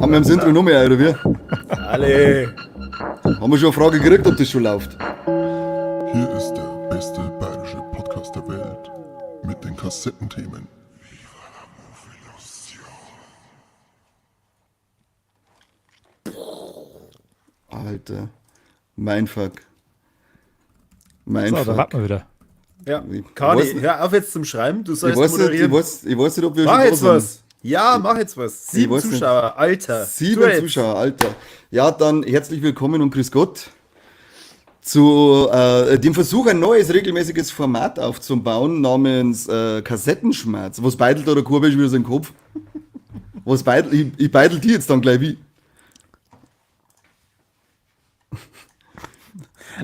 Haben wir im Intro noch mehr, oder wie? Alle. Haben wir schon eine Frage gekriegt, ob das schon läuft? Hier ist der beste bayerische Podcast der Welt mit den Kassettenthemen. Alter, Mindfuck. So, da warten wir wieder. Ja, Ich Kadi, weiß nicht. hör auf jetzt zum Schreiben, du Ich sollst weiß, nicht, moderieren. ich weiß nicht, ob wir Mach schon jetzt da sind. was. Ja, mach jetzt was. 7 weiß nicht. Zuschauer, Alter. 7 Du jetzt. Zuschauer, Alter. Ja, dann herzlich willkommen und grüß Gott zu dem Versuch, ein neues regelmäßiges Format aufzubauen namens Kassettenschmerz. Was beidelt oder Kurbisch wieder so im Kopf? Was beidelt? Ich beidel die jetzt dann gleich wie.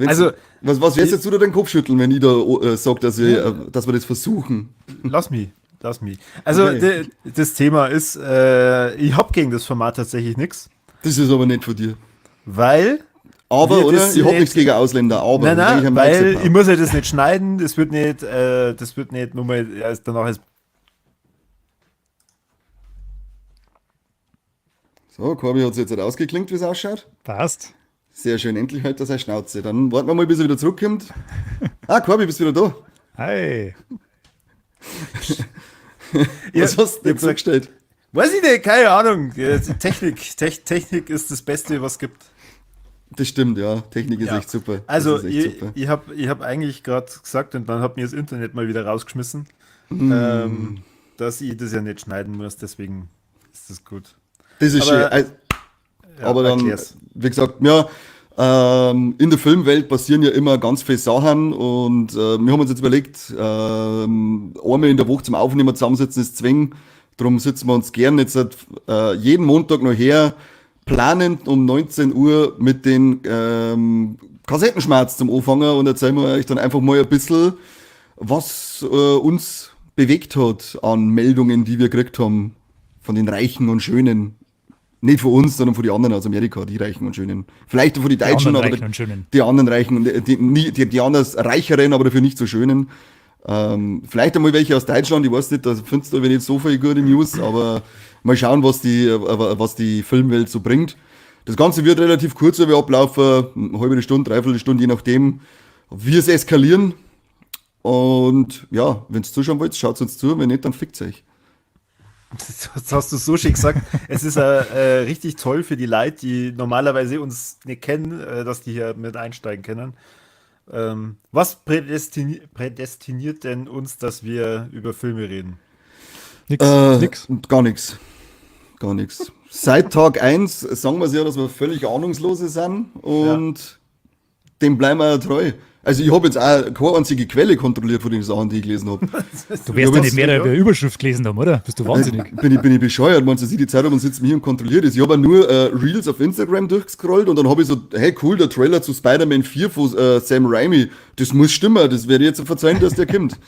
Also, Was wirst jetzt du da den Kopf schütteln, wenn ich da sage, dass wir das versuchen? lass mich. Also, Okay. das Thema ist, ich hab gegen das Format tatsächlich nichts, Das ist aber nicht von dir. weil... Aber, wir oder? das Ich hab nicht- nichts gegen Ausländer, aber. Nein, weil ich muss ja das nicht schneiden, das wird nicht nur mal danach ist. So, Corby hat es jetzt ausgeklingt, wie es ausschaut. Passt. Sehr schön, endlich hält er seine Schnauze. Dann warten wir mal, bis er wieder zurückkommt. Ah, Corby, bist wieder da. Hi. Was hast du denn zugestellt? Weiß ich nicht, keine Ahnung. Technik ist das Beste, was es gibt. Das stimmt, ja. Technik ist Ja. echt super. Also, Das ist echt super. ich hab eigentlich gerade gesagt, und dann hat mir das Internet mal wieder rausgeschmissen, dass ich das ja nicht schneiden muss, deswegen ist das gut. Das ist aber- schön. Aber dann, erklär's. wie gesagt, ja, in der Filmwelt passieren ja immer ganz viele Sachen und wir haben uns jetzt überlegt, einmal in der Woche zum Aufnehmen zusammensitzen ist zwingen. Darum sitzen wir uns gern jetzt jeden Montag noch her, planend um 19 Uhr mit den Kassettenschmerz zum Anfangen und erzählen wir euch dann einfach mal ein bisschen, was uns bewegt hat an Meldungen, die wir gekriegt haben von den Reichen und Schönen. Nicht von uns, sondern von den anderen aus Amerika, die Reichen und Schönen. Vielleicht von den Deutschen, anderen aber Reichen und Schönen. die anderen Reichen, die anders Reicheren, aber dafür nicht so Schönen. Vielleicht einmal welche aus Deutschland, ich weiß nicht, da findest du aber nicht so viele gute News, aber mal schauen, was die Filmwelt so bringt. Das Ganze wird relativ kurz über ablaufen, eine halbe Stunde, dreiviertel Stunde, je nachdem, wie es eskalieren. Und ja, wenn ihr zuschauen wollt, schaut uns zu, wenn nicht, dann fickt euch. Das hast du so schön gesagt. Es ist richtig toll für die Leute, die normalerweise uns nicht kennen, dass die hier mit einsteigen können. Was prädestiniert denn uns, dass wir über Filme reden? Nix. Gar nichts. Gar nichts. Seit Tag 1 sagen wir es ja, dass wir völlig ahnungslose sind und dem bleiben wir treu. Also ich habe jetzt auch keine einzige Quelle kontrolliert von den Sachen, die ich gelesen habe. Du wirst ja nicht mehr ja. über Überschrift gelesen haben, oder? Bist du wahnsinnig? Bin ich bescheuert, man sieht die Zeitung und sitzt mir hier und kontrolliert es. Ich habe nur Reels auf Instagram durchgescrollt und dann habe ich so, hey cool, der Trailer zu Spider-Man 4 von Sam Raimi, das muss stimmen, das werde ich jetzt verzeihen, dass der kommt.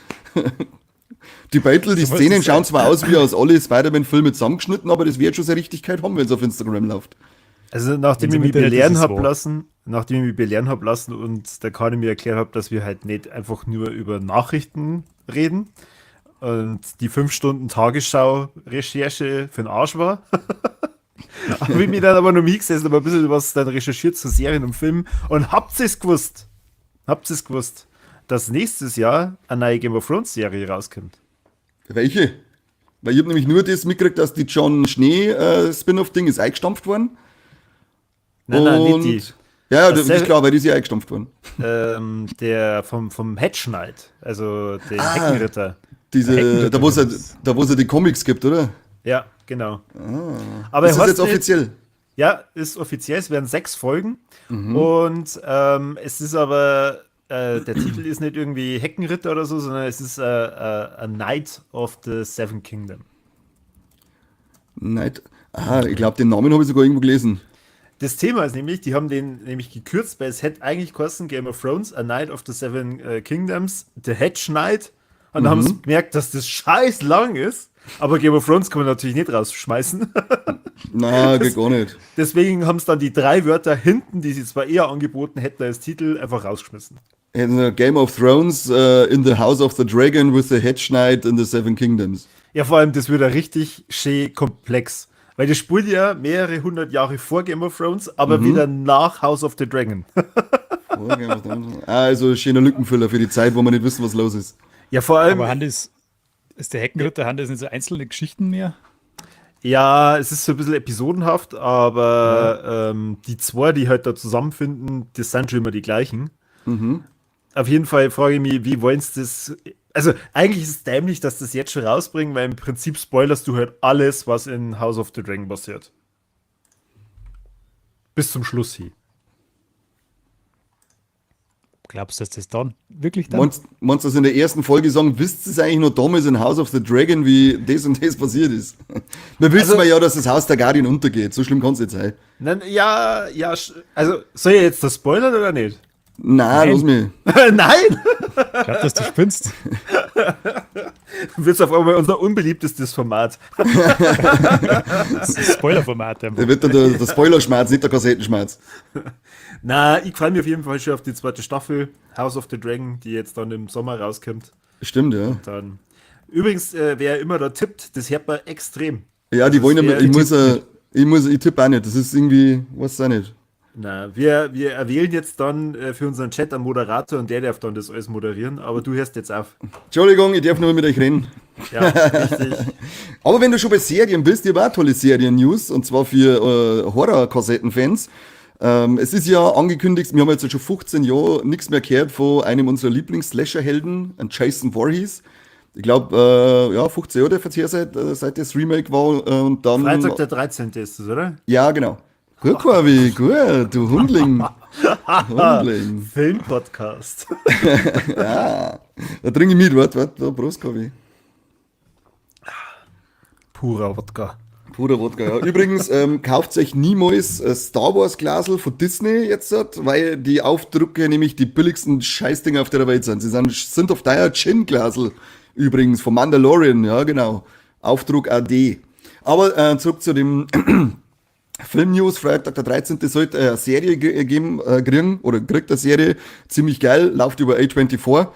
Die Beitel, die So was Szenen ist schauen zwar aus wie aus alle Spider-Man-Filme zusammengeschnitten, aber das wird schon seine Richtigkeit haben, wenn es auf Instagram läuft. Also nachdem Wenn's ich im mich Internet belehren ist, ist habe es wahr. lassen, und der Kani mir erklärt hat, dass wir halt nicht einfach nur über Nachrichten reden und die 5 Stunden Tagesschau-Recherche für den Arsch war. Habe ich mich dann aber noch hingesessen, aber ein bisschen was dann recherchiert zu Serien und Filmen und habt ihr es gewusst, dass nächstes Jahr eine neue Game of Thrones Serie rauskommt? Welche? Weil ich habe nämlich nur das mitgekriegt, dass die John Schnee Spin-off-Ding ist eingestampft worden. Nein, nicht Ja, Das das ist selbe- klar, weil die ist ja eingestampft worden. die. Der vom Hedge Knight, also den Heckenritter. Da wo es ja die Comics gibt, oder? Ja, genau. Aber Ist er das heißt jetzt nicht- offiziell? Ja, ist offiziell. Es werden 6 Folgen. Und es ist aber, der Titel ist nicht irgendwie Heckenritter oder so, sondern es ist a Knight of the Seven Kingdom. Nein. Ich glaube, den Namen habe ich sogar irgendwo gelesen. Das Thema ist nämlich, die haben den nämlich gekürzt, weil es hätte eigentlich kosten Game of Thrones, A Knight of the Seven Kingdoms, The Hedge Knight. Und dann haben sie gemerkt, dass das scheiß lang ist. Aber Game of Thrones kann man natürlich nicht rausschmeißen. Na, geht gar nicht. Deswegen haben sie dann die 3 Wörter hinten, die sie zwar eher angeboten hätten als Titel, einfach rausgeschmissen. Game of Thrones in the House of the Dragon with the Hedge Knight in the Seven Kingdoms. Ja, vor allem, das wird ja richtig schön komplex. Weil das spielt ja mehrere hundert Jahre vor Game of Thrones, aber wieder nach House of the Dragon. Also schöner Lückenfüller für die Zeit, wo wir nicht wissen, was los ist. Ja, vor allem. Aber ist der Heckenritter, Hand ist nicht so einzelne Geschichten mehr? Ja, es ist so ein bisschen episodenhaft, aber die zwei, die halt da zusammenfinden, das sind schon immer die gleichen. Auf jeden Fall frage ich mich, wie wollen sie das. Also, eigentlich ist es dämlich, dass das jetzt schon rausbringen, weil im Prinzip spoilerst du halt alles, was in House of the Dragon passiert. Bis zum Schluss hin. Glaubst du, dass das dann wirklich dann? Meinst du, dass in der ersten Folge sagen, wisst ihr es eigentlich noch damals in House of the Dragon, wie das und das passiert ist? Wir wissen ja, dass das Haus der Guardian untergeht. So schlimm kann es nicht sein. Nein, also soll ich jetzt das spoilern oder nicht? Nein, lass mich. Nein! Ich glaube, dass du spinnst. Du wirst auf einmal unser unbeliebtestes Format. Das ist ein Spoilerformat. Da wird dann der Spoilerschmerz, nicht der Kassettenschmerz. Na, ich freue mich auf jeden Fall schon auf die zweite Staffel House of the Dragon, die jetzt dann im Sommer rauskommt. Stimmt, ja. Dann. Übrigens, wer immer da tippt, das hört man extrem. Ja, die wollen ja, wer ich tippe auch nicht. Das ist irgendwie, weiß ich auch nicht. Na, wir erwählen jetzt dann für unseren Chat einen Moderator und der darf dann das alles moderieren, aber du hörst jetzt auf. Entschuldigung, ich darf nur mit euch reden. Ja, richtig. Aber wenn du schon bei Serien bist, ich habe auch tolle Serien-News, und zwar für Horror-Kassetten-Fans. Es ist ja angekündigt, wir haben jetzt schon 15 Jahre nichts mehr gehört von einem unserer Lieblings-Slasher-Helden, Jason Voorhees. Ich glaube, 15 Jahre dürfte es her sein, seit das Remake war. Und dann, Freitag der 13. ist es, oder? Ja, genau. Gut, Corby, gut, du Hundling. Hundling. Filmpodcast. Ja, da trinke ich mit, warte, Prost, Corby. Purer Wodka. Puder Wodka, ja. Übrigens, kauft euch niemals Star Wars Glasel von Disney jetzt, weil die Aufdrucke nämlich die billigsten Scheißdinger auf der Welt sind. Sie sind auf teuer Gin Glasel. Übrigens, von Mandalorian, ja, genau. Aufdruck AD. Aber zurück zu dem Film-News. Freitag der 13. sollte eine Serie kriegt eine Serie. Ziemlich geil, läuft über A24.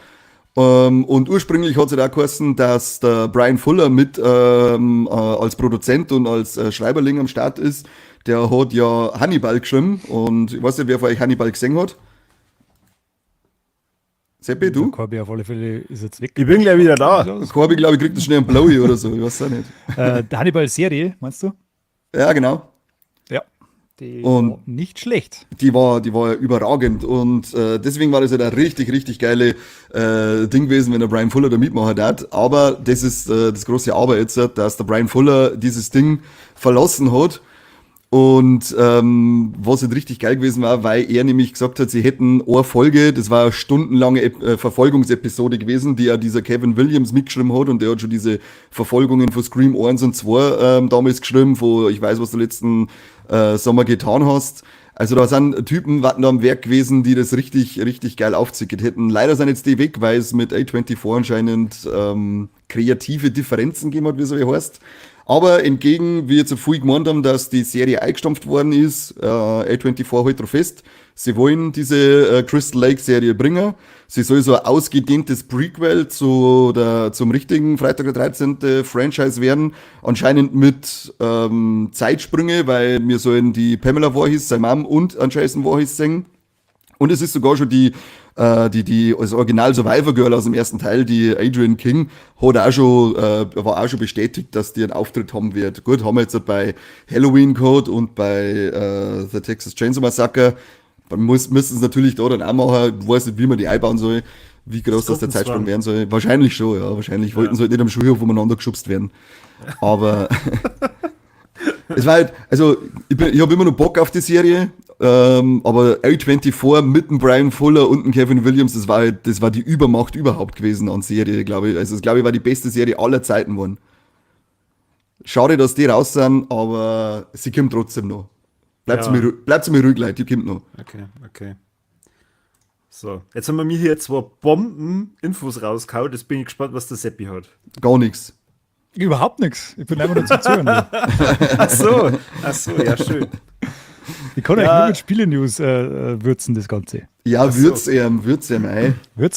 Und ursprünglich hat es auch geheißen, dass der Brian Fuller mit als Produzent und als Schreiberling am Start ist. Der hat ja Hannibal geschrieben und ich weiß nicht, wer von euch Hannibal gesehen hat. Seppi, du? Corby auf alle Fälle ist jetzt weg. Ich bin gleich wieder da. Corby, glaube ich, kriegt das schnell einen Blowy oder so, ich weiß auch nicht. Die Hannibal-Serie, meinst du? Ja, genau. Ja. Die Und- war nicht schlecht. Die war überragend und deswegen war das halt ein richtig, richtig geile Ding gewesen, wenn der Brian Fuller da mitmachen hat. Aber das ist das große Aber jetzt, dass der Brian Fuller dieses Ding verlassen hat. Und was halt richtig geil gewesen war, weil er nämlich gesagt hat, sie hätten eine Folge, das war eine stundenlange Verfolgungsepisode gewesen, die ja dieser Kevin Williams mitgeschrieben hat, und der hat schon diese Verfolgungen von Scream 1 und 2 damals geschrieben, von ich weiß, was du letzten Sommer getan hast. Also da sind Typen warten da am Werk gewesen, die das richtig, richtig geil aufzickert hätten. Leider sind jetzt die weg, weil es mit A24 anscheinend kreative Differenzen gegeben hat, wie es so heißt. Aber entgegen, wie jetzt viel gemeint haben, dass die Serie eingestampft worden ist, A24 hält drauf fest, sie wollen diese Crystal Lake Serie bringen. Sie soll so ein ausgedehntes Prequel zum richtigen Freitag der 13. Franchise werden. Anscheinend mit Zeitsprünge, weil wir sollen die Pamela Voorhees, seine Mom, und an Jason Voorhees singen. Und es ist sogar schon die als Original Survivor Girl aus dem ersten Teil, die Adrienne King, war auch schon bestätigt, dass die einen Auftritt haben wird. Gut, haben wir jetzt bei Halloween Code und bei The Texas Chainsaw Massacre. Man müssen es natürlich da dann auch machen. Ich weiß nicht, wie man die einbauen soll, wie groß das der Zeitsprung werden soll. Wahrscheinlich schon, ja. Wahrscheinlich wollten sie halt nicht am Schulhof umeinander geschubst werden. Aber es war halt, also ich habe immer noch Bock auf die Serie, aber A24 mit dem Brian Fuller und dem Kevin Williams, das war die Übermacht überhaupt gewesen an Serie, glaube ich. Also das, glaube ich, war die beste Serie aller Zeiten geworden. Schade, dass die raus sind, aber sie kommt trotzdem noch. Bleibt sie mir ruhig, Leute, die kommt noch. Okay. So, jetzt haben wir mir hier zwei Bomben-Infos rausgehauen. Jetzt bin ich gespannt, was der Seppi hat. Gar nichts. Überhaupt nichts. Ich bin einfach nur zum Zuhören. Ach so, ja, schön. Ich kann euch nur mit Spiele-News würzen, das Ganze. Ja, würz ihm, Würz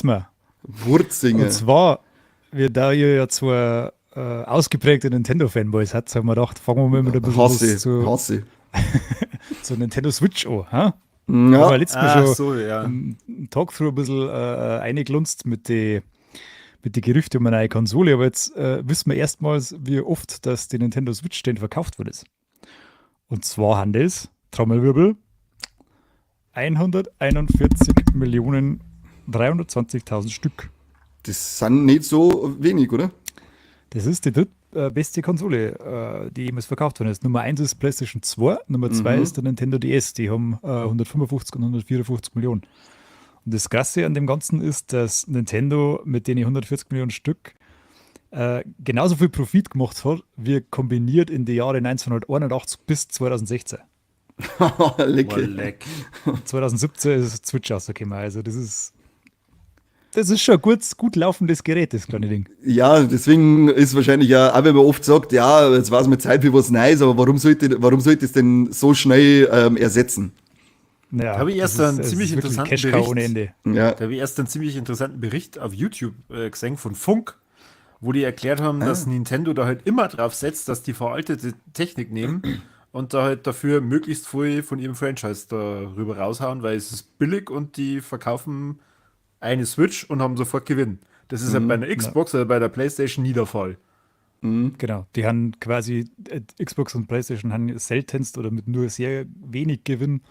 mal. Wurzinger. Und zwar, wir da ihr ja zwei ausgeprägte Nintendo-Fanboys hat, haben wir gedacht, fangen wir mal mit ein bisschen Hasse. zu Nintendo Switch an. Ha? Ja, Aber letztes Mal schon so, ja. einen Talkthrough ein bisschen eingelunzt mit den Gerüchten um eine neue Konsole, aber jetzt wissen wir erstmals, wie oft das die Nintendo Switch denn verkauft worden ist. Und zwar handelt es, Trommelwirbel, 141.320.000 Stück. das sind nicht so wenig, oder? Das ist die drittbeste Konsole, die jemals verkauft worden ist. Nummer 1 ist PlayStation 2, Nummer 2 ist der Nintendo DS. Die haben 155 und 154 Millionen. Und das Krasse an dem Ganzen ist, dass Nintendo mit den 140 Millionen Stück genauso viel Profit gemacht hat, wie kombiniert in die Jahre 1981 bis 2016. Lecker. Leck. 2017 ist Switch rausgekommen. Also das ist schon ein gut laufendes Gerät, das kleine Ding. Ja, deswegen ist wahrscheinlich ja, auch wenn man oft sagt, ja, jetzt war es mit Zeit für was Neues, aber warum sollte es denn so schnell ersetzen? Ja, Habe ich erst das einen ist ziemlich wirklich interessanten Cash-Cow Bericht. ohne Ende. Ja, Da habe ich erst einen ziemlich interessanten Bericht auf YouTube gesehen von Funk, wo die erklärt haben, dass Nintendo da halt immer drauf setzt, dass die veraltete Technik nehmen und da halt dafür möglichst viel von ihrem Franchise darüber raushauen, weil es ist billig und die verkaufen eine Switch und haben sofort Gewinn. Das ist halt bei einer Xbox oder bei der PlayStation nie der Fall. Genau, die haben quasi, Xbox und PlayStation haben seltenst oder mit nur sehr wenig Gewinn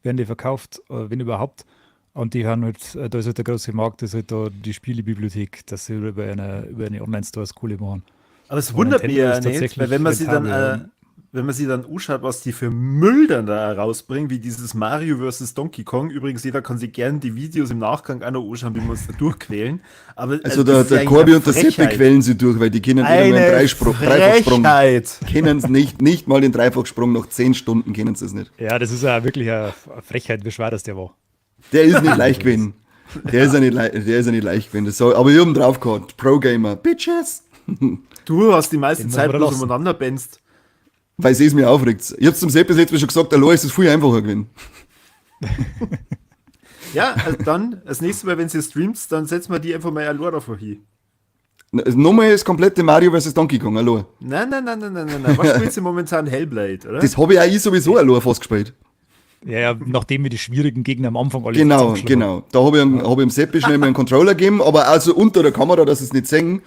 werden die verkauft, wenn überhaupt. Und die haben halt, da ist halt der große Markt, das ist halt da die Spielebibliothek, dass sie über eine Online-Stores Kohle machen. Aber es Aber wundert mich Nintendo ja ist nicht, tatsächlich weil wenn man rentabel, sie dann anschaut, was die für Müll dann da rausbringen, wie dieses Mario vs. Donkey Kong. Übrigens, jeder kann sich gerne die Videos im Nachgang auch noch anschauen, wie wir uns da durchquälen. Aber, also das ist der ja Corby eine und der Seppe Frechheit. quälen sie durch, weil die können nicht einmal einen Dreifachsprung. Frechheit. Kennen es nicht mal den Dreifachsprung, nach 10 Stunden kennen sie es nicht. Ja, das ist ja wirklich eine Frechheit, wie schwer das der war. Der ist nicht leicht gewesen. Der ist ja nicht leicht gewesen. Aber ich hab ihn drauf gehabt. Pro-Gamer. Bitches. Du hast die meiste Den muss Zeit man bloß lassen. umeinander benzt. Weil es mir aufregt. Ich hab's zum Sepp letztes Mal schon gesagt, allein ist es viel einfacher gewesen. Ja, also dann, das nächste Mal, wenn sie streamt, dann setzen wir die einfach mal allein davor hin. Nochmal das komplette Mario vs. Donkey Kong, allein. Nein. Was spielt sie momentan? Hellblade, oder? Das habe ich auch sowieso allein fast gespielt. Ja, nachdem wir die schwierigen Gegner am Anfang alle Genau, zusammengeschlagen haben. genau. Da habe ich dem Seppi schnell mal einen Controller gegeben, aber also unter der Kamera, dass es nicht sehen.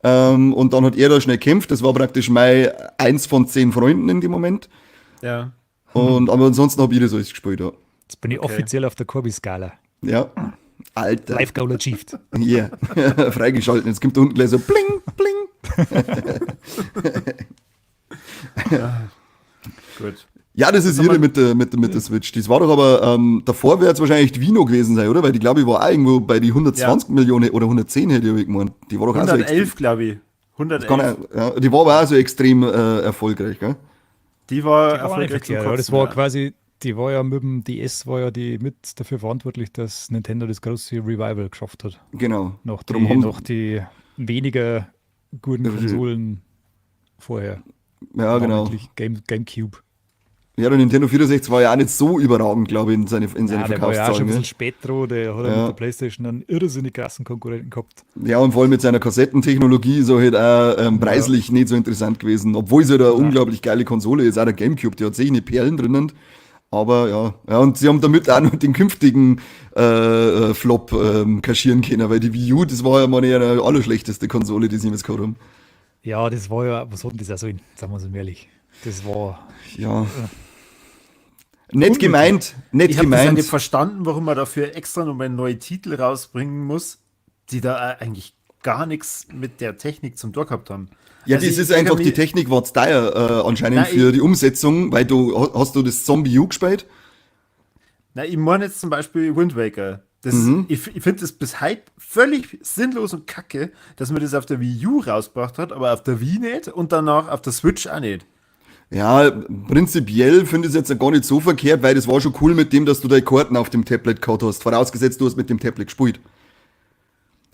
Und dann hat er da schnell gekämpft. Das war praktisch mein 1 von 10 Freunden in dem Moment. Ja. Aber ansonsten habe ich das alles gespielt, ja. Jetzt bin ich offiziell auf der Corby-Skala. Ja. Alter. Live Goal achieved. Ja. Freigeschalten. Jetzt kommt da unten gleich so bling, bling. Gut. Ja, das ist irre mit der Switch. Das war doch aber, davor wäre es wahrscheinlich die Vino gewesen sein, oder? Weil die, glaube ich, war auch irgendwo bei die 120 Millionen oder 110 hätte ich gemeint. Die war doch auch so 111, glaube ich. 111. ja, die war aber auch so extrem erfolgreich, gell? Die war Aber nicht erfolgreich zum verkehrt, ja. Das Kotzen, war ja. quasi, die war ja mit dem DS, war ja die mit dafür verantwortlich, dass Nintendo das große Revival geschafft hat. Genau. Nach Drum haben die weniger guten Konsolen vorher. ja, genau. Namentlich GameCube. Ja, der Nintendo 64 war ja auch nicht so überragend, glaube ich, in seine Ja, der war ja auch schon Verkaufszahlen. ein bisschen Ne? spät dran, der hat ja Ja. mit der Playstation einen irrsinnig krassen Konkurrenten gehabt. Ja, und vor allem mit seiner Kassettentechnologie ist er halt auch preislich nicht so interessant gewesen. Obwohl es halt eine unglaublich geile Konsole ist, auch der Gamecube, die hat sicher eine Perlen drinnen. Aber ja, und sie haben damit auch noch den künftigen Flop kaschieren können, weil die Wii U, das war ja mal eine allerschlechteste Konsole, die sie jemals gehabt haben. Ja, das war ja, was hat denn das auch so in, sagen wir es mal ehrlich. Das war, Ja. Nett gemeint, nett Ich habe das ja gemeint. nicht verstanden, warum man dafür extra nochmal neue Titel rausbringen muss, die da eigentlich gar nichts mit der Technik zum Tor gehabt haben. Ja, Also das ich ist ärgere einfach, die mich- Technik war zu teuer anscheinend Nein, für die Umsetzung, weil hast du das Zombie U gespielt? Na, ich meine jetzt zum Beispiel Wind Waker. Das, Ich finde das bis heute völlig sinnlos und kacke, dass man das auf der Wii U rausgebracht hat, aber auf der Wii nicht und danach auf der Switch auch nicht. Ja, prinzipiell finde ich es jetzt gar nicht so verkehrt, weil das war schon cool mit dem, dass du deine Karten auf dem Tablet gehabt hast. Vorausgesetzt, du hast mit dem Tablet gespielt.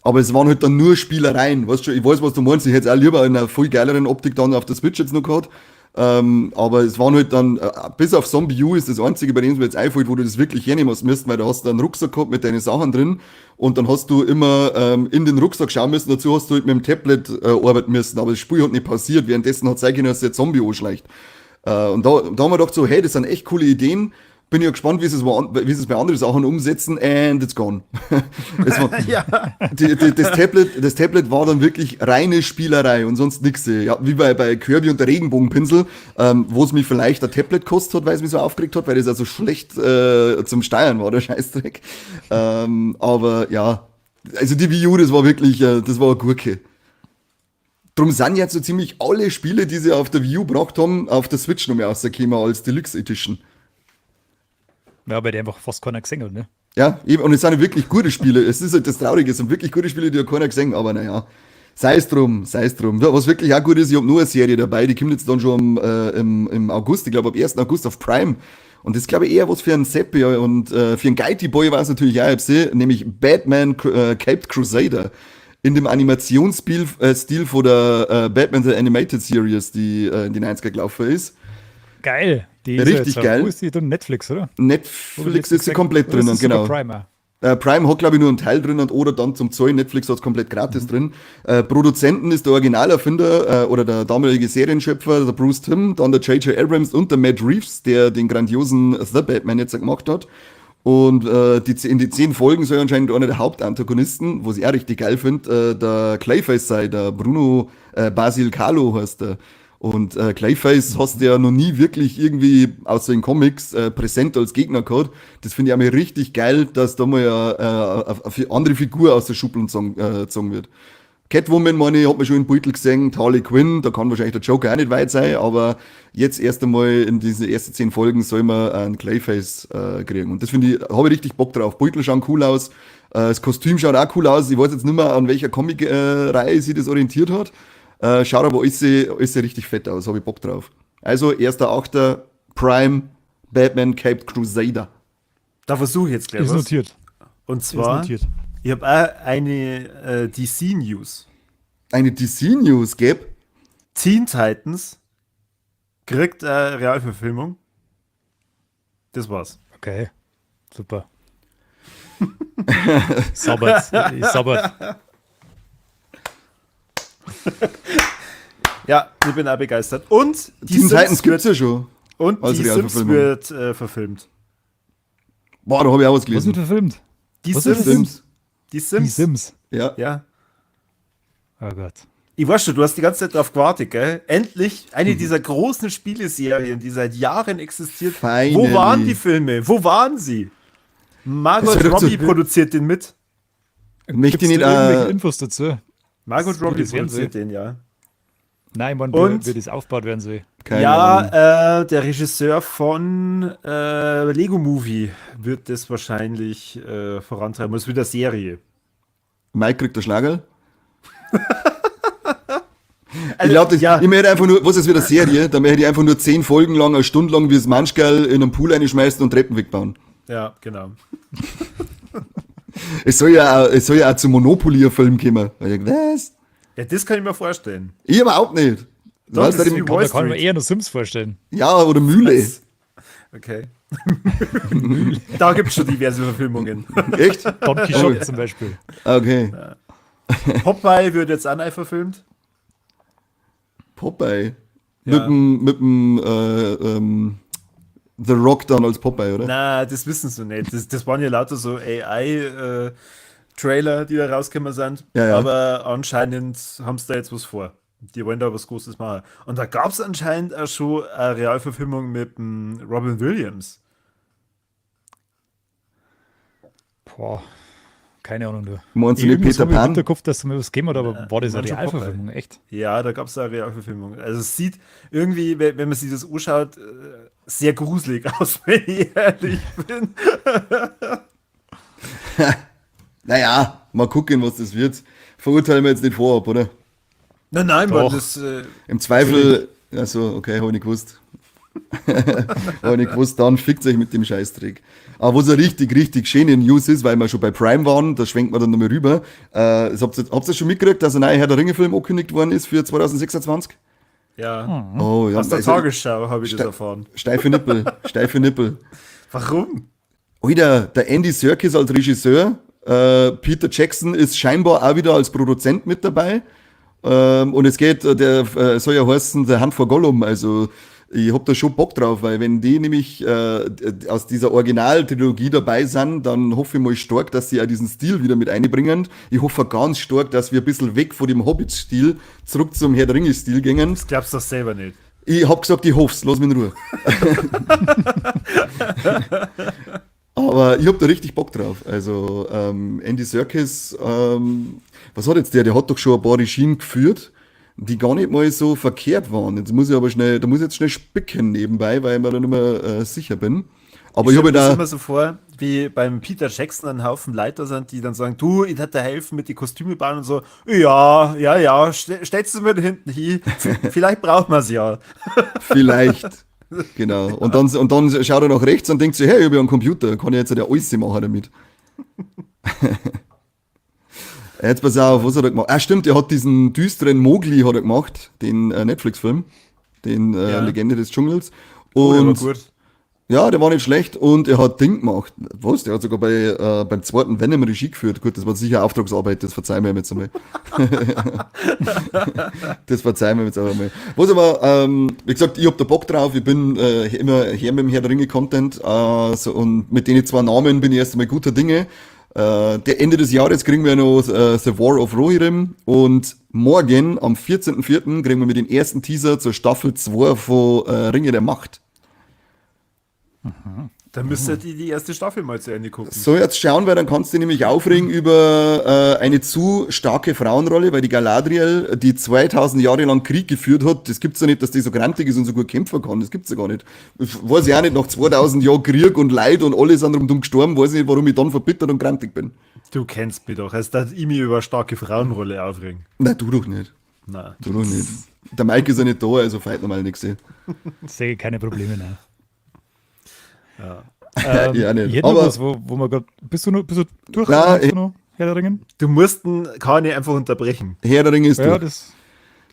Aber es waren halt dann nur Spielereien. Weißt du, ich weiß, was du meinst. Ich hätte es auch lieber in einer viel geileren Optik dann auf der Switch jetzt noch gehabt. Aber es waren halt dann, bis auf Zombie U ist das einzige, bei dem es mir jetzt einfällt, wo du das wirklich hernehmen müsst, weil da hast du einen Rucksack gehabt mit deinen Sachen drin und dann hast du immer in den Rucksack schauen müssen, dazu hast du halt mit dem Tablet arbeiten müssen, aber das Spiel hat nicht pausiert, währenddessen hat es sein können, dass der Zombie anschleicht. Und da haben wir gedacht so, hey, das sind echt coole Ideen. Bin ja gespannt, wie sie es bei anderen Sachen umsetzen, and it's gone. Es war, das Tablet war dann wirklich reine Spielerei und sonst nix. Ja, wie bei Kirby und der Regenbogenpinsel, wo es mich vielleicht ein Tablet kostet hat, weil es mich so aufgeregt hat, weil das also schlecht zum Steuern war, der Scheißdreck. Aber ja, also die Wii U, das war wirklich, das war eine Gurke. Drum sind jetzt so ziemlich alle Spiele, die sie auf der Wii U gebracht haben, auf der Switch nochmal rausgekommen als Deluxe Edition. Ja, bei der einfach fast keiner gesehen hat, ne? Ja, eben, und es sind wirklich gute Spiele. Es ist halt das Traurige, es sind wirklich gute Spiele, die hat keiner gesehen, aber naja, sei es drum. Ja, was wirklich auch gut ist, ich habe nur eine Serie dabei, die kommt jetzt dann schon im August, ich glaube ab 1. August auf Prime. Und das ist, glaube ich, eher was für einen Seppi und für einen Guilty Boy war es natürlich auch, nämlich Batman Caped Crusader. In dem Animationsstil von der Batman The Animated Series, die in den 90er gelaufen ist. Geil. Die Richtig geil. Wo ist die drin? Netflix, oder? Netflix ist sie komplett drinnen, genau. Prime. Prime hat, glaube ich, nur einen Teil drin oder dann zum Zoll. Netflix hat es komplett gratis drin. Produzenten ist der Originalerfinder oder der damalige Serienschöpfer, der Bruce Timm, dann der J.J. Abrams und der Matt Reeves, der den grandiosen The Batman jetzt gemacht hat. Und in die 10 Folgen soll anscheinend einer der Hauptantagonisten, was ich auch richtig geil finde, der Clayface sei, der Bruno Basil Carlo heißt der. Und Clayface hast du ja noch nie wirklich irgendwie, außer in Comics, präsent als Gegner gehabt. Das finde ich auch mal richtig geil, dass da mal eine andere Figur aus der Schublade gezogen wird. Catwoman, meine ich, hat man schon in Beutel gesehen, Harley Quinn, da kann wahrscheinlich der Joker auch nicht weit sein, aber jetzt erst einmal in diese ersten 10 Folgen soll man einen Clayface kriegen. Und das finde ich, habe ich richtig Bock drauf. Beutel schauen cool aus, das Kostüm schaut auch cool aus. Ich weiß jetzt nicht mehr, an welcher Comic-Reihe sie das orientiert hat. Schaut aber alles richtig fett aus, habe ich Bock drauf. Also 1.8. Prime Batman Caped Crusader. Da versuche ich jetzt gleich Ist was. notiert. Und zwar, ich habe auch eine DC-News. Eine DC-News, gell? Teen Titans kriegt eine Realverfilmung. Das war's. Okay, super. Sabbert. Ja, ich bin auch begeistert. Und die Teen Titans Sims gibt's ja schon. und als die Sims Realverfilmung. wird verfilmt. Boah, da habe ich auch was Was wird gelesen. verfilmt? Die Was Sims. ist Sims. Die Die Sims. Sims. Ja. Ja. Oh Gott. Ich weiß schon, du hast die ganze Zeit drauf gewartet, gell? Endlich eine dieser großen Spieleserien, die seit Jahren existiert. Finally. Wo waren die Filme? Wo waren sie? Margot Das wär doch Robbie so- produziert den mit. Möchte ich Gibt's nicht, da irgendwelche Infos dazu? Margot Das Robbie würde ich sehen, produziert den, ja. Nein, ich meine, Und- wie das aufgebaut werden soll. keine Ahnung. Ja, der Regisseur von Lego Movie wird das wahrscheinlich vorantreiben. Es wird eine Serie. Mike kriegt der Schlagerl. Ich Also, glaube, ja, ich möchte einfach nur, was ist wieder eine Serie? Da möchte ich einfach nur 10 Folgen lang, eine Stunde lang, wie es Manschgerl in einen Pool reinschmeißen und Treppen wegbauen. ja, genau. Es soll ja auch zum Monopoly-Film kommen. Was? Ja, das kann ich mir vorstellen. Ich überhaupt nicht. Du Doch, weißt das nicht, ist im- wie Wall Da kann man Street. eher nur Sims vorstellen. ja, oder Mühle. Okay. Da gibt es schon diverse Verfilmungen. Echt? Don Quixote zum Beispiel. Okay. Popeye wird jetzt auch neu verfilmt. Popeye. Ja. Mit dem The Rock dann als Popeye, oder? Na, das wissen sie nicht. Das waren ja lauter so AI-Trailer, die da rausgekommen sind. Ja, ja. Aber anscheinend haben sie da jetzt was vor. Die wollen da was Großes machen. Und da gab es anscheinend auch schon eine Realverfilmung mit dem Robin Williams. Boah, keine Ahnung, du. Meinst du nicht Irgendwas Peter hab ich im Pan? Hinterkopf, dass du mir was gegeben hat, aber war das eine manche Realverfilmung? Echt? Ja, da gab es eine Realverfilmung. Also es sieht irgendwie, wenn man sich das anschaut, sehr gruselig aus, wenn ich ehrlich bin. Naja, mal gucken, was das wird. Verurteilen wir jetzt nicht vorab, oder? Nein, Mann, Doch. das... Im Zweifel, also, okay, habe ich nicht gewusst. Habe ich nicht gewusst, dann fickt euch mit dem Scheißdreck. Aber was eine richtig schöne News ist, weil wir schon bei Prime waren, da schwenkt man dann nochmal rüber. Habt ihr schon mitgekriegt, dass ein neuer Herr der Ringe-Film angekündigt worden ist für 2026? Ja. Oh, ja. Aus der also, Tagesschau habe ich das Ste- erfahren. Steife Nippel, steife Nippel. Warum? Alter, der Andy Serkis als Regisseur, Peter Jackson ist scheinbar auch wieder als Produzent mit dabei. Und es geht, soll ja heißen, der Hand vor Gollum. Also ich hab da schon Bock drauf, weil wenn die nämlich aus dieser Originaltrilogie dabei sind, dann hoffe ich mal stark, dass sie auch diesen Stil wieder mit einbringen. Ich hoffe ganz stark, dass wir ein bisschen weg von dem Hobbit-Stil zurück zum Herr der Ringe-Stil gehen. Das glaubst du doch selber nicht. Ich hab gesagt, ich hoff's, lass mich in Ruhe. Aber ich hab da richtig Bock drauf. Also Andy Serkis, was hat jetzt der? Der hat doch schon ein paar Regien geführt, die gar nicht mal so verkehrt waren. Jetzt muss ich aber schnell, da muss ich jetzt schnell spicken nebenbei, weil ich mir da nicht mehr sicher bin. Aber ich habe stell mir das da, immer so vor, wie beim Peter Jackson ein Haufen Leiter sind, die dann sagen, du, ich hätte dir helfen mit die Kostüme bauen und so, ja, stellst du mir da hinten hin, vielleicht braucht man es ja. vielleicht. Genau. Und dann schaut er nach rechts und denkt sich, hey, ich habe ja einen Computer, kann ich jetzt ja alles machen damit. Jetzt pass auf, was hat er gemacht? Ah, stimmt, er hat diesen düsteren Mowgli hat er gemacht, den Netflix-Film, den Ja. Legende des Dschungels. Oh, der war Und gut. ja, der war nicht schlecht und er hat Ding gemacht. Was? Der hat sogar beim zweiten Venom Regie geführt. Gut, das war sicher Auftragsarbeit, das verzeihen wir ihm jetzt einmal. Das verzeihen wir ihm jetzt aber mal. Was aber, wie gesagt, ich hab da Bock drauf, ich bin immer her mit dem Herr der Ringe Content und mit den zwei Namen bin ich erst einmal guter Dinge. Der Ende des Jahres kriegen wir noch The War of Rohirrim und morgen, am 14.04., kriegen wir mit den ersten Teaser zur Staffel 2 von Ringe der Macht. Dann müsstet ihr die erste Staffel mal zu Ende gucken. So jetzt schauen, weil dann kannst du nämlich aufregen über eine zu starke Frauenrolle, weil die Galadriel, die 2000 Jahre lang Krieg geführt hat, das gibt's ja nicht, dass die so grantig ist und so gut kämpfen kann, das gibt's ja gar nicht. Weiß ich auch nicht, nach 2000 Jahren Krieg und Leid und alle sind rundum gestorben, weiß ich nicht, warum ich dann verbittert und grantig bin. Du kennst mich doch, als dass ich mich über starke Frauenrolle aufregen. Nein, du doch nicht. Nein. Du doch nicht. Der Mike ist ja nicht da, also fällt normal nichts. Ich sehe keine Probleme, nein. Ja. Ja, nicht. Ich hätte noch Aber- was, wo man gerade. Bist du durch? Nein, Hast du noch Herr der Ringen? Du musst den Kani einfach unterbrechen. Herr der Ringe ist Ja, durch. das.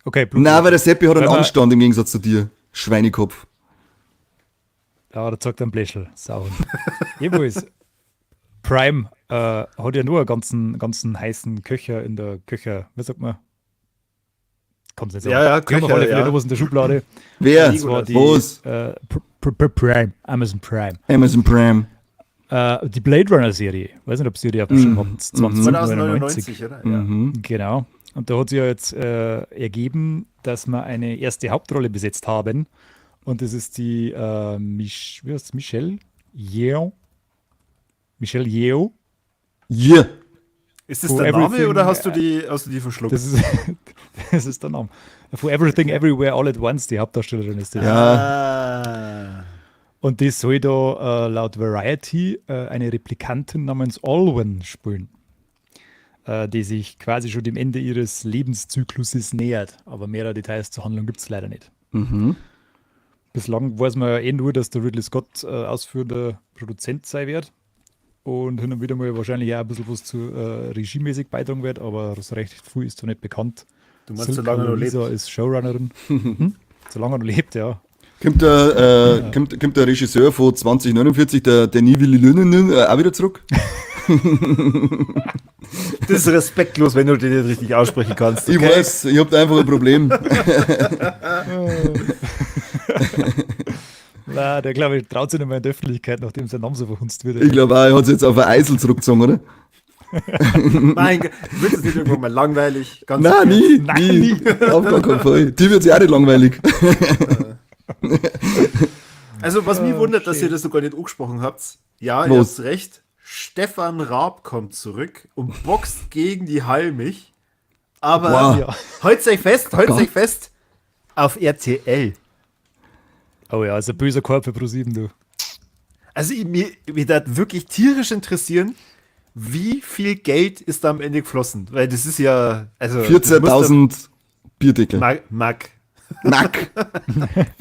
Okay, Blut. Nein, weil der Seppi hat einen Weil wir- Anstand im Gegensatz zu dir. Schweinekopf. Ja, da zeigt ein Bläschel. Sauen. Jedenfalls, Prime hat ja nur einen ganzen heißen Köcher in der Köcher. Wie sagt man? Kommt nicht Ja, ja, Köcher, Köcher, alle ja. noch was in der Schublade. Wer? Das war die Was? Prime, Amazon Prime. Amazon Prime. Die Blade Runner Serie. Weiß nicht, ob ihr die auf dem Schirm habt. 2099. 2099, oder? Mhm. Genau. Und da hat sich ja jetzt ergeben, dass wir eine erste Hauptrolle besetzt haben. Und das ist die wie heißt Michelle Yeoh. Michelle Yeoh. Yeah. Ist das For der Name everything, oder hast du die verschluckt? Das ist, das ist der Name. For Everything Everywhere All at Once, die Hauptdarstellerin ist das. Ah. Und die soll da laut Variety eine Replikantin namens Olwen spielen, die sich quasi schon dem Ende ihres Lebenszykluses nähert. Aber mehrere Details zur Handlung gibt es leider nicht. Mhm. Bislang weiß man ja eh nur, dass der Ridley Scott ausführender Produzent sein wird und hin und wieder mal wahrscheinlich auch ein bisschen was zu regiemäßig beitragen wird, aber so recht viel ist da nicht bekannt. Du meinst, solange er noch lebt. Lisa ist Showrunnerin. Solange er noch lebt, ja. Kommt der Regisseur von 2049, der Denis Villeneuve, auch wieder zurück? Das ist respektlos, wenn du den nicht richtig aussprechen kannst. Ich Okay? weiß, ich hab da einfach ein Problem. Na, der glaube ich traut sich nicht mehr in der Öffentlichkeit, nachdem sein Name so verhunzt wird. Ich glaube auch, er hat sich jetzt auf ein Eisel zurückgezogen, oder? Mein Gott, wird es nicht irgendwann mal langweilig? Ganz Nein, nie, Nein, nie. Auf gar keinen Fall. Die wird sich auch nicht langweilig. Also, was mich wundert, dass ihr das sogar nicht angesprochen habt. Ja, ihr Was? habt recht. Stefan Raab kommt zurück und boxt gegen die Halmich. Aber Wow. Ja. heute euch Gott. fest, auf RTL. Oh ja, ist ein böser Korb für ProSieben, du. Also, mir da wirklich tierisch interessieren, wie viel Geld ist da am Ende geflossen? Weil das ist ja. Also, 14.000 Bierdeckel. Mac. Mack.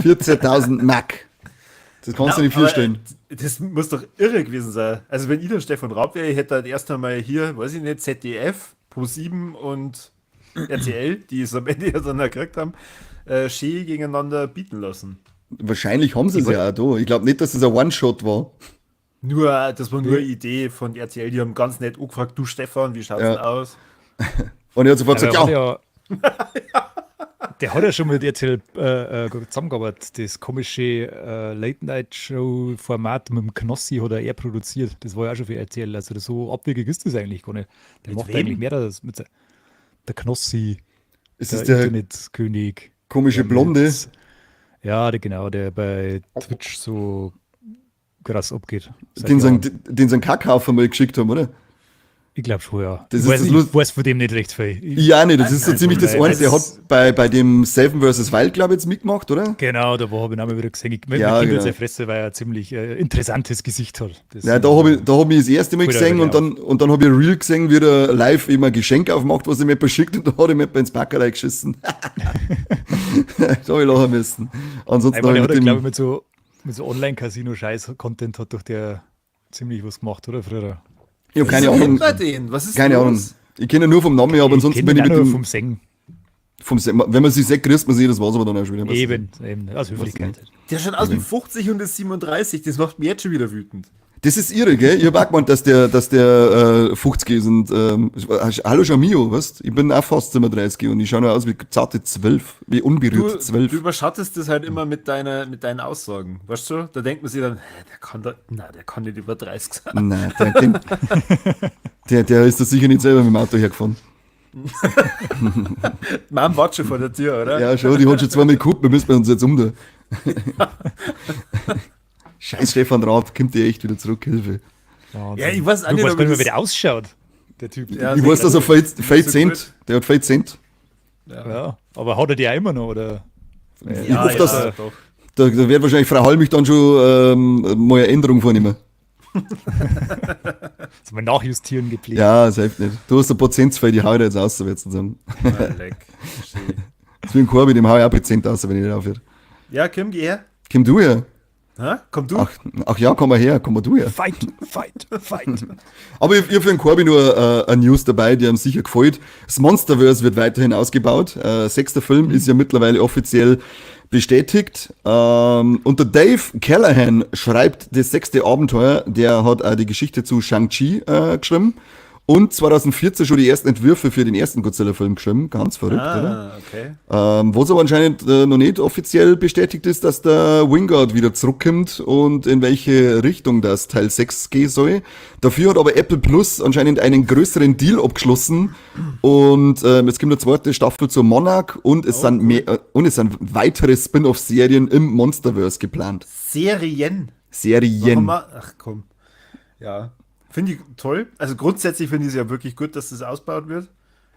14.000 Mack. Das kannst du nicht aber vorstellen. Das muss doch irre gewesen sein. Also, wenn ich der Stefan Raab wäre, ich hätte dann erst einmal hier, weiß ich nicht, ZDF, Pro7 und RTL, die es am Ende ja dann gekriegt haben, schön gegeneinander bieten lassen. Wahrscheinlich haben sie es ja auch da. Ich glaube nicht, dass es ein One-Shot war. Das war nur eine Idee von RTL, die haben ganz nett angefragt, du Stefan, wie schaut's Ja. denn aus? Und er hat sofort gesagt, der hat ja schon mit RTL zusammengearbeitet. Das komische Late-Night-Show-Format mit dem Knossi hat er produziert. Das war ja auch schon für RTL. Also so abwegig ist das eigentlich gar nicht. Der Mit macht wem? eigentlich mehr das mit der Knossi, es der ist der Internetkönig. komische Blonde. Ja, der bei Twitch so krass abgeht. Seit Den Jahren. sie einen Kackhaufen mal geschickt haben, oder? Ich glaube schon, ja. Das Ich ist weiß, das ich Lust- weiß von dem nicht recht viel. Ja, nicht. Das ist so Nein, ziemlich das nein, Einzige. Er das- hat bei dem Seven vs. Wild, glaube ich, jetzt mitgemacht, oder? Genau, da habe ich ihn auch mal wieder gesehen. Mit Ja, Kindle genau. seine Fresse, weil er ein ziemlich interessantes Gesicht hat. Das, Ja, da habe ich das erste Mal Fällt gesehen er und dann habe ich ein Reel gesehen, wie er live immer ein Geschenk aufmacht, was ihm jemand schickt und da hat ihm jemand ins Backerei geschissen. Da habe ich lachen müssen. Ansonsten Einmal habe hat er, ich glaube mit ich, mit so Online-Casino-Scheiß-Content hat doch der ziemlich was gemacht, oder früher? ich habe keine Was ist Ahnung. bei denen? Was ist Keine los? Ahnung. Ich kenne ihn nur vom Namen, aber ansonsten kenn bin ich ihn mit auch nur dem, vom Singen. wenn man sich sagt, kriegt man sich, das war's aber dann auch schon wieder. Eben, aus Höflichkeit. Der schaut aus wie 50 und ist 37, das macht mich jetzt schon wieder wütend. Das ist irre, gell? Ich habe auch gemeint, dass der 50 ist und hallo Jamio, weißt? Ich bin auch fast 37 und ich schaue nur aus wie zarte 12, wie unberührte Du 12. überschattest das halt immer mit deinen Aussagen, weißt du? Da denkt man sich dann, der kann nicht über 30 sein. Nein, der ist da sicher nicht selber mit dem Auto hergefahren. Mom wartet schon vor der Tür, oder? Ja, schau, die hat schon zweimal geguckt, wir müssen uns jetzt umdrehen. Scheiß Stefan Raab, kommt dir echt wieder zurück, Hilfe. Ja, ich weiß auch Du nicht, weißt ob gar nicht mehr, das- wie der ausschaut, der Typ. Ja, Ich weiß, dass er nicht Fate so Cent, gut. der hat Fate Cent. Ja, aber hat er die auch immer noch, oder? Ich hoffe, dass, doch. da wird wahrscheinlich Frau Hallmich dann schon mal eine Änderung vornehmen. Soll man nachjustieren gepflegt? Ja, das hilft nicht. Du hast ein paar Cent für die Haut jetzt aus, so wird's sagen. Ah, leck. Schön. Das ist wie ein Korbi, dem hau ich auch ein paar Cent aus, wenn ich nicht aufhöre. Ja, Kim, geh her. Komm du her. Ha? Komm du. Ach ja, komm mal her, komm mal du her. Fight, fight, fight. Aber ich für den Korbi nur eine News dabei, die ihm sicher gefällt. Das Monsterverse wird weiterhin ausgebaut. 6. Film ist ja mittlerweile offiziell bestätigt. Und der Dave Callahan schreibt das 6. Abenteuer. Der hat auch die Geschichte zu Shang-Chi geschrieben. Und 2014 schon die ersten Entwürfe für den ersten Godzilla-Film geschrieben. Ganz verrückt, oder? Okay. Was aber anscheinend noch nicht offiziell bestätigt ist, dass der Wingard wieder zurückkommt und in welche Richtung das Teil 6 gehen soll. Dafür hat aber Apple Plus anscheinend einen größeren Deal abgeschlossen und jetzt kommt eine zweite Staffel zu Monarch und es sind weitere Spin-off-Serien im Monsterverse geplant. Serien. Serien. Ach komm. Ja. Finde ich toll. Also grundsätzlich finde ich es ja wirklich gut, dass das ausgebaut wird.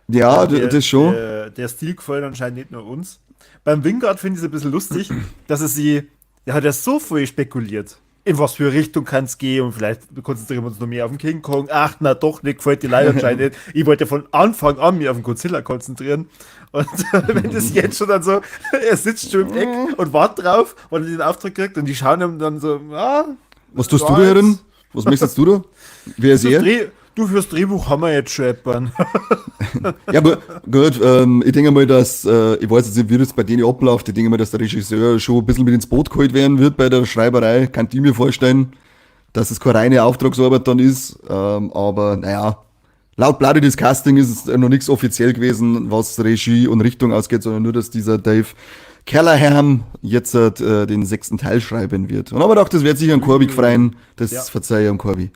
Ja, das schon. Der Stil gefällt anscheinend nicht nur uns. Beim Wingard finde ich es ein bisschen lustig, dass der hat ja so viel spekuliert. In was für Richtung kann es gehen und vielleicht konzentrieren wir uns noch mehr auf den King Kong. Ach, na doch, nicht, gefällt dir leider anscheinend nicht. Ich wollte von Anfang an mich auf den Godzilla konzentrieren. Und wenn das jetzt schon dann so, er sitzt schon im Eck und wartet drauf, weil er den Auftrag kriegt und die schauen ihm dann so, Was tust du da drin? Was möchtest du da? Wer ist er? Du fürs Drehbuch haben wir jetzt schon jemanden. Ja, aber gut, ich denke mal, dass, ich weiß jetzt nicht, wie das bei denen abläuft, ich denke mal, dass der Regisseur schon ein bisschen mit ins Boot geholt werden wird bei der Schreiberei, kann ich mir vorstellen, dass es keine reine Auftragsarbeit dann ist, aber naja, laut Bloody des Casting ist es noch nichts offiziell gewesen, was Regie und Richtung ausgeht, sondern nur, dass dieser Dave Callahan jetzt den 6. Teil schreiben wird. Und aber doch, das wird sich an Corby gefreien, das Ja. verzeihe ich am Corby.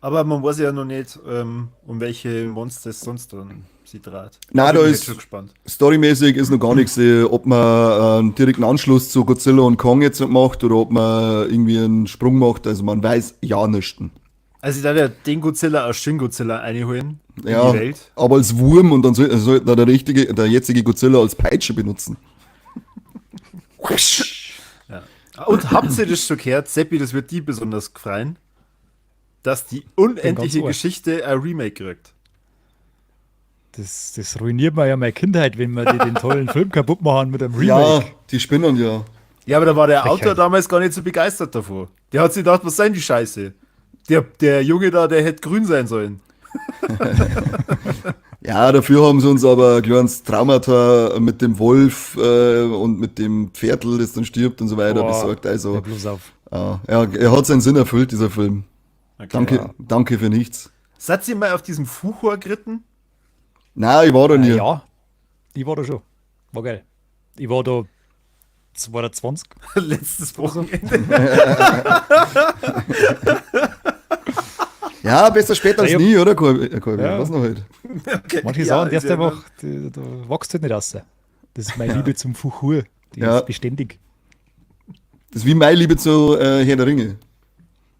Aber man weiß ja noch nicht, um welche Monster es sonst dann sie dreht. Nein, Also da bin ich ist- jetzt schon gespannt. Storymäßig ist noch gar nichts, ob man einen direkten Anschluss zu Godzilla und Kong jetzt macht oder ob man irgendwie einen Sprung macht, also man weiß ja nichts. Also ich darf ja den Godzilla aus Shin Godzilla einholen in Ja, die Welt. aber als Wurm und dann sollte der jetzige Godzilla als Peitsche benutzen. Und habt ihr das schon gehört, Seppi, das wird die besonders gefreien, dass die unendliche ohr. Geschichte ein Remake kriegt. Das ruiniert mir ja meine Kindheit, wenn wir den tollen Film kaputt machen mit einem Remake. Ja, die spinnen ja. Ja, aber da war der Frechheit. Autor damals gar nicht so begeistert davor. Der hat sich gedacht, was sein die Scheiße? Der Junge da, der hätte grün sein sollen. Ja, dafür haben sie uns aber ein kleines Traumata mit dem Wolf und mit dem Pferdl, das dann stirbt und so weiter Boah, besorgt. Ja, Also, bloß auf. er hat seinen Sinn erfüllt, dieser Film. Okay. Danke für nichts. Seid ihr mal auf diesem Fuchur geritten? Nein, ich war da nie. Ja, ich war da schon. War geil. Ich war da 22. Letztes Wochenende. Ja, besser später als Ja, nie, oder, Corby? Ja. Was noch halt? Okay. Manche sagen, der ist einfach, da wächst halt nicht raus. Das ist meine Liebe zum Fuchur. Die Ja. ist beständig. Das ist wie meine Liebe zu Herr der Ringe.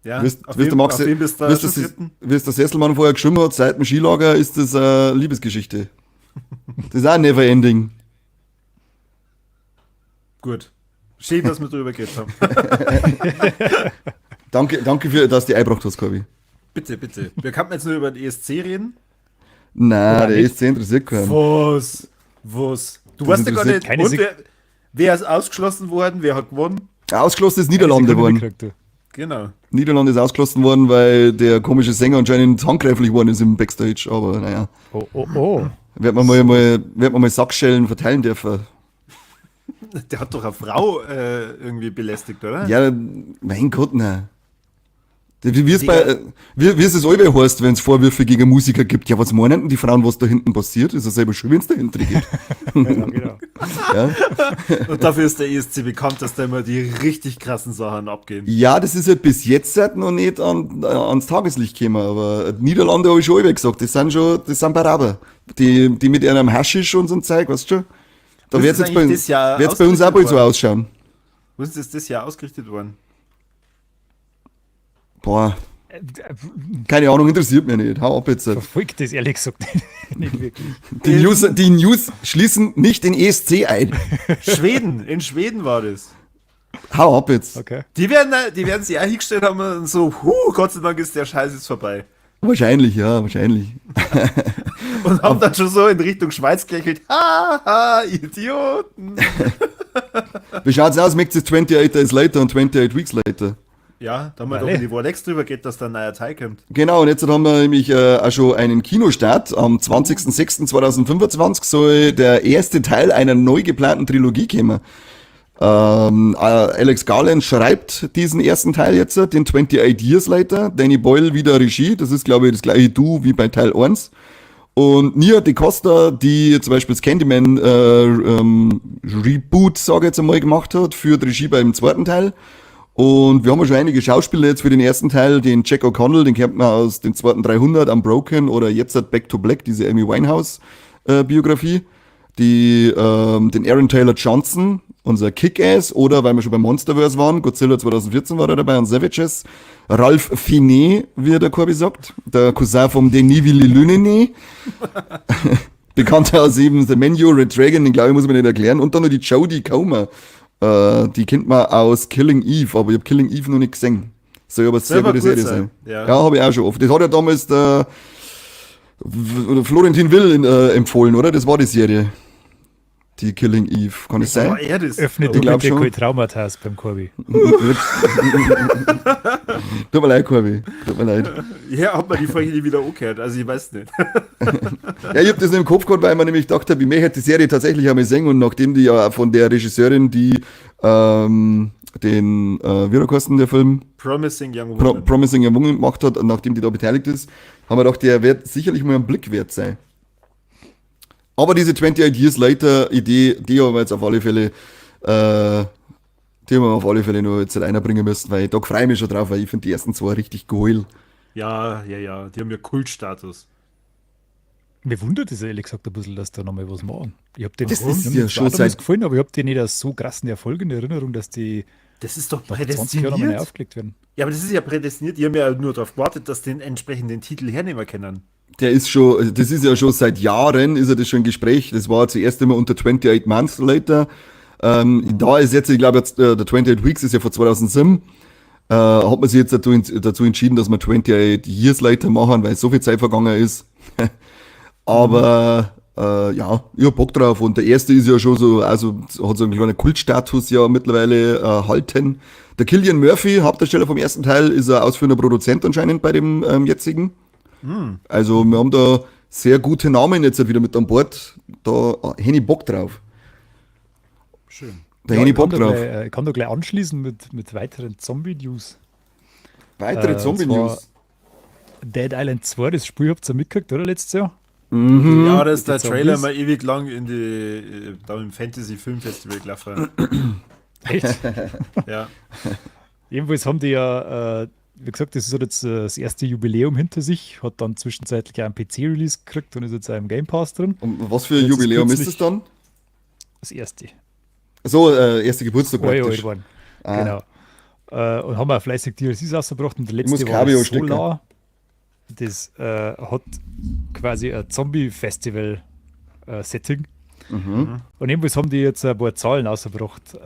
Ja, Wirst- auf wirst wem du Max- bist du Wie schon es geritten? der Sesselmann vorher geschrieben hat, seit dem Skilager ist das eine Liebesgeschichte. Das ist auch never ending. Gut. Schön, dass wir drüber geredet haben. Danke für, dass du die eingebracht hast, Corby. Bitte, bitte. Wir können jetzt nur über den ESC reden. Nein, Oder der nicht? ist sehr interessiert keinen. Was? Du weißt ja gar interessiert nicht, keine und Sek- wer ist ausgeschlossen worden, wer hat gewonnen? Ausgeschlossen ist Niederlande Sekunde worden. mitgekriegt, du. Genau. Niederlande ist ausgeschlossen worden, weil der komische Sänger anscheinend handgreiflich worden ist im Backstage. Aber naja, Oh. wird man mal Sackschellen verteilen dürfen. Der hat doch eine Frau irgendwie belästigt, oder? Ja, mein Gott, nein. Wie es es allweil heißt, wenn es Vorwürfe gegen Musiker gibt. Ja, was meinen denn die Frauen, was da hinten passiert? Ist ja selber schön, wenn es dahinter geht. Ja, genau. Ja? Und dafür ist der ESC bekannt, dass da immer die richtig krassen Sachen abgehen. Ja, das ist halt bis jetzt halt noch nicht ans Tageslicht gekommen, aber Niederlande habe ich schon allweil gesagt, das sind Baraber. Die mit ihrem Haschisch und so ein Zeug, weißt du schon? Da Wo wird ist es das bei, eigentlich das Jahr wird's bei uns auch bald so ausgerichtet ausschauen. Wo ist das Jahr ausgerichtet worden? Boah, keine Ahnung, interessiert mich nicht. Hau ab jetzt. Verfolgt das ehrlich gesagt nicht wirklich. Die News schließen nicht den ESC ein. Schweden, in Schweden war das. Hau ab jetzt. Okay. Die werden sich auch hingestellt haben und so, Gott sei Dank ist der Scheiß jetzt vorbei. Wahrscheinlich, ja, wahrscheinlich. Und haben dann schon so in Richtung Schweiz gelächelt, haha, Idioten. Wie schaut's aus? Makes it 28 days later und 28 weeks later. Ja, da haben wir Vale. doch in die Vorlex drüber geht, dass da ein neuer Teil kommt. Genau, und jetzt haben wir nämlich auch schon einen Kinostart. Am 20.06.2025 soll der erste Teil einer neu geplanten Trilogie kommen. Alex Garland schreibt diesen ersten Teil jetzt, den 28 Years Later. Danny Boyle wieder Regie, das ist, glaube ich, das gleiche Duo wie bei Teil 1. Und Nia DeCosta, die zum Beispiel das Candyman Reboot, sage ich jetzt einmal, gemacht hat, führt Regie beim zweiten Teil. Und wir haben ja schon einige Schauspieler jetzt für den ersten Teil, den Jack O'Connell, den kennt man aus den zweiten 300, Unbroken oder jetzt hat Back to Black, diese Amy Winehouse Biografie. Den Aaron Taylor Johnson, unser Kick-Ass, oder weil wir schon beim Monsterverse waren, Godzilla 2014 war er dabei und Savages. Ralph Fiennes, wie der Corby sagt, der Cousin vom Denis Villeneuve. Bekannt aus eben The Menu, Red Dragon, den glaube ich muss man nicht erklären. Und dann noch die Jodie Comer. Die kennt man aus Killing Eve, aber ich habe Killing Eve noch nicht gesehen. Soll aber sehr Selber gute gut Serie sein, sein. ja. Ja, habe ich auch schon oft. Das hat ja damals der Florentin Will empfohlen, oder? Das war die Serie. Die Killing Eve. Kann es sein? War er das? Öffnet Ich du glaub bitte schon. kein Traumata beim Corby. Tut mir leid, Corby. Tut mir leid. Ja, hat man die Folge nie wieder angehört, also ich weiß nicht. Ja, ich habe das noch im Kopf gehabt, weil man nämlich gedacht hat, ich möchte die Serie tatsächlich einmal sehen und nachdem die ja von der Regisseurin, die wie der kosten der Film? Promising Young Woman. Promising Young Woman gemacht hat, und nachdem die da beteiligt ist, haben wir gedacht, der wird sicherlich mal einen Blick wert sein. Aber diese 28 Years Later Idee, die haben wir jetzt auf alle Fälle, nur jetzt halt einbringen müssen, weil da freue ich mich schon drauf, weil ich finde die ersten zwei richtig geil. Ja, die haben ja Kultstatus. Mir wundert es ehrlich gesagt ein bisschen, dass da nochmal was machen. Ich habe den Das Film ist mir ja zwar schon damals seit- gefallen, aber ich habe den nicht als so krassen Erfolg in Erinnerung, dass die Das ist doch nach 20 Jahren nochmal neu prädestiniert. aufgelegt werden. Ja, aber das ist ja prädestiniert. Die haben ja nur darauf gewartet, dass den entsprechenden Titel hernehmen können. Das ist ja schon seit Jahren, ist ja das schon ein Gespräch. Das war zuerst immer unter 28 Months Later. Da ist jetzt, ich glaube, jetzt der 28 Weeks ist ja von 2007. Hat man sich jetzt dazu entschieden, dass wir 28 Years Later machen, weil so viel Zeit vergangen ist. Aber ja, ich hab Bock drauf. Und der erste ist ja schon so, also hat so einen kleinen Kultstatus ja mittlerweile erhalten. Der Cillian Murphy, Hauptdarsteller vom ersten Teil, ist ein ausführender Produzent anscheinend bei dem jetzigen. Also wir haben da sehr gute Namen jetzt wieder mit an Bord. Da hätte ich Bock drauf. Schön. Da hätte ich Bock kann drauf. Ich kann doch gleich anschließen mit weiteren Zombie-News. Weitere Zombie-News. Dead Island 2, das Spiel habt ihr mitgekriegt, oder? Letztes Jahr? Ja, da ist der Die Trailer Zombies. mal ewig lang da im Fantasy Filmfestival gelaufen. Echt? Ja. Jedenfalls haben die ja, wie gesagt, das ist jetzt das erste Jubiläum hinter sich, hat dann zwischenzeitlich auch einen PC-Release gekriegt und ist jetzt auch im Game Pass drin. Und was für ein Jetzt ist Jubiläum ist kürzlich- es dann? Das erste. So, erster Geburtstag Alt praktisch. geworden. Ah. Genau. Und haben auch fleißig DLCs rausgebracht und der letzte muss war Cabrio das stecken. Solar. Das hat quasi ein Zombie-Festival-Setting. Und ebenfalls haben die jetzt ein paar Zahlen rausgebracht.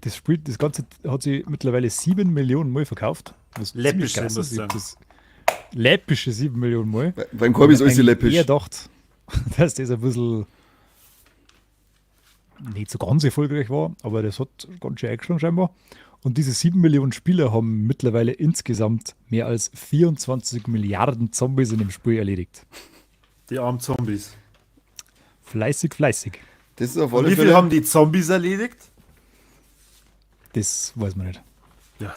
Das Spiel, das Ganze hat sich mittlerweile 7 Millionen Mal verkauft. Was Läppische, ziemlich krass muss ist. ich Ich hab das läppische 7 Millionen Mal. Beim Korbi ist alles Eigentlich läppisch. eher gedacht, dass das ein bisschen nicht so ganz erfolgreich war, aber das hat ganz schön eingeschlagen scheinbar. Und diese 7 Millionen Spieler haben mittlerweile insgesamt mehr als 24 Milliarden Zombies in dem Spiel erledigt. Die armen Zombies. Fleißig, fleißig. Das ist auf Und alle wie viel Fälle. haben die Zombies erledigt? Das weiß man nicht. Ja,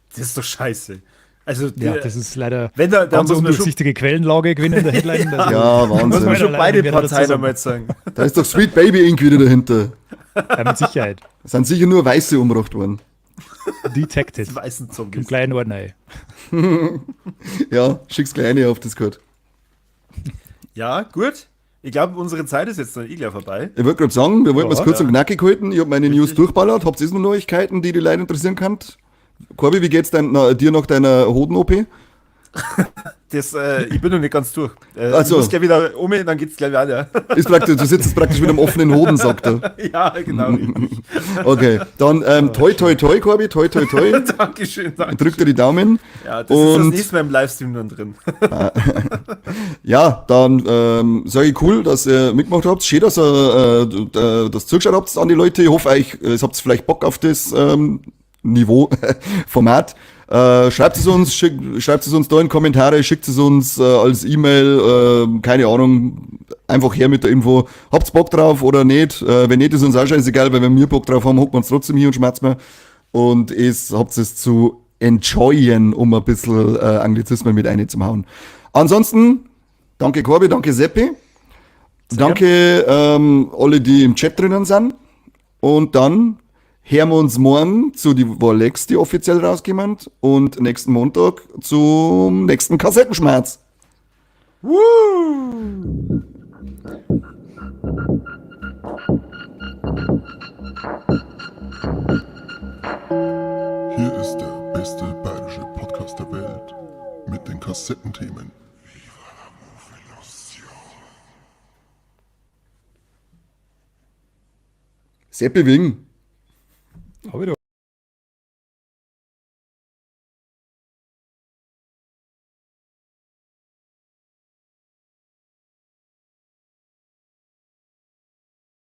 das ist doch scheiße. Also, Ja, das ist leider wenn da ganz muss man schon, undurchsichtige Quellenlage gewinnen in der Headline. Also, Ja, muss man Wahnsinn. schon Leider beide werden wir dazu Parteien sagen. einmal sagen. Da ist doch Sweet Baby Inc. wieder dahinter. ja, mit Sicherheit. Es sind sicher nur Weiße umgebracht worden. Detected. Die weißen Im Zombies. kleinen Ordner. Ey. Ja, schick's kleine auf Discord. Ja, gut. Ich glaube, unsere Zeit ist jetzt dann gleich vorbei. Ich wollte gerade sagen, wir wollten es Ja. kurz und knackig halten. Ich habe meine News Richtig. durchballert. Habt ihr noch Neuigkeiten, die Leute interessieren kann? Korbi, wie geht's dir nach deiner Hoden-OP? Ich bin noch nicht ganz durch. Ach Ich so. muss gleich wieder um, dann geht's gleich weiter. Ist praktisch, du sitzt jetzt praktisch mit einem offenen Hoden, sagt er. Ja, genau. Okay, dann toi toi toi, Korbi, toi toi toi. Dankeschön, danke. Drückt dir die Daumen. Ja, das ist das Und- nächste Mal im Livestream dann drin. Ja, dann sage ich cool, dass ihr mitgemacht habt. Schön, dass ihr das zugeschaut habt an die Leute. Ich hoffe, ihr habt vielleicht Bock auf das Niveau, Format. Schreibt es uns, schreibt es uns da in Kommentare, schickt es uns als E-Mail, keine Ahnung, einfach her mit der Info. Habt's Bock drauf oder nicht? Wenn nicht, ist uns auch scheißegal, weil wenn wir Bock drauf haben, hocken wir uns trotzdem hier und schmerzen wir. Und habt es zu enjoyen, um ein bisschen Anglizismen mit einzuhauen. Ansonsten, danke Corby, danke Seppi. Danke alle, die im Chat drinnen sind. Und dann hören wir uns morgen zu die Warlex, die offiziell rauskommen. Und nächsten Montag zum nächsten Kassettenschmerz. Hier ist der beste bayerische Podcast der Welt mit den Kassettenthemen. Seppi Wing. Aber wieder.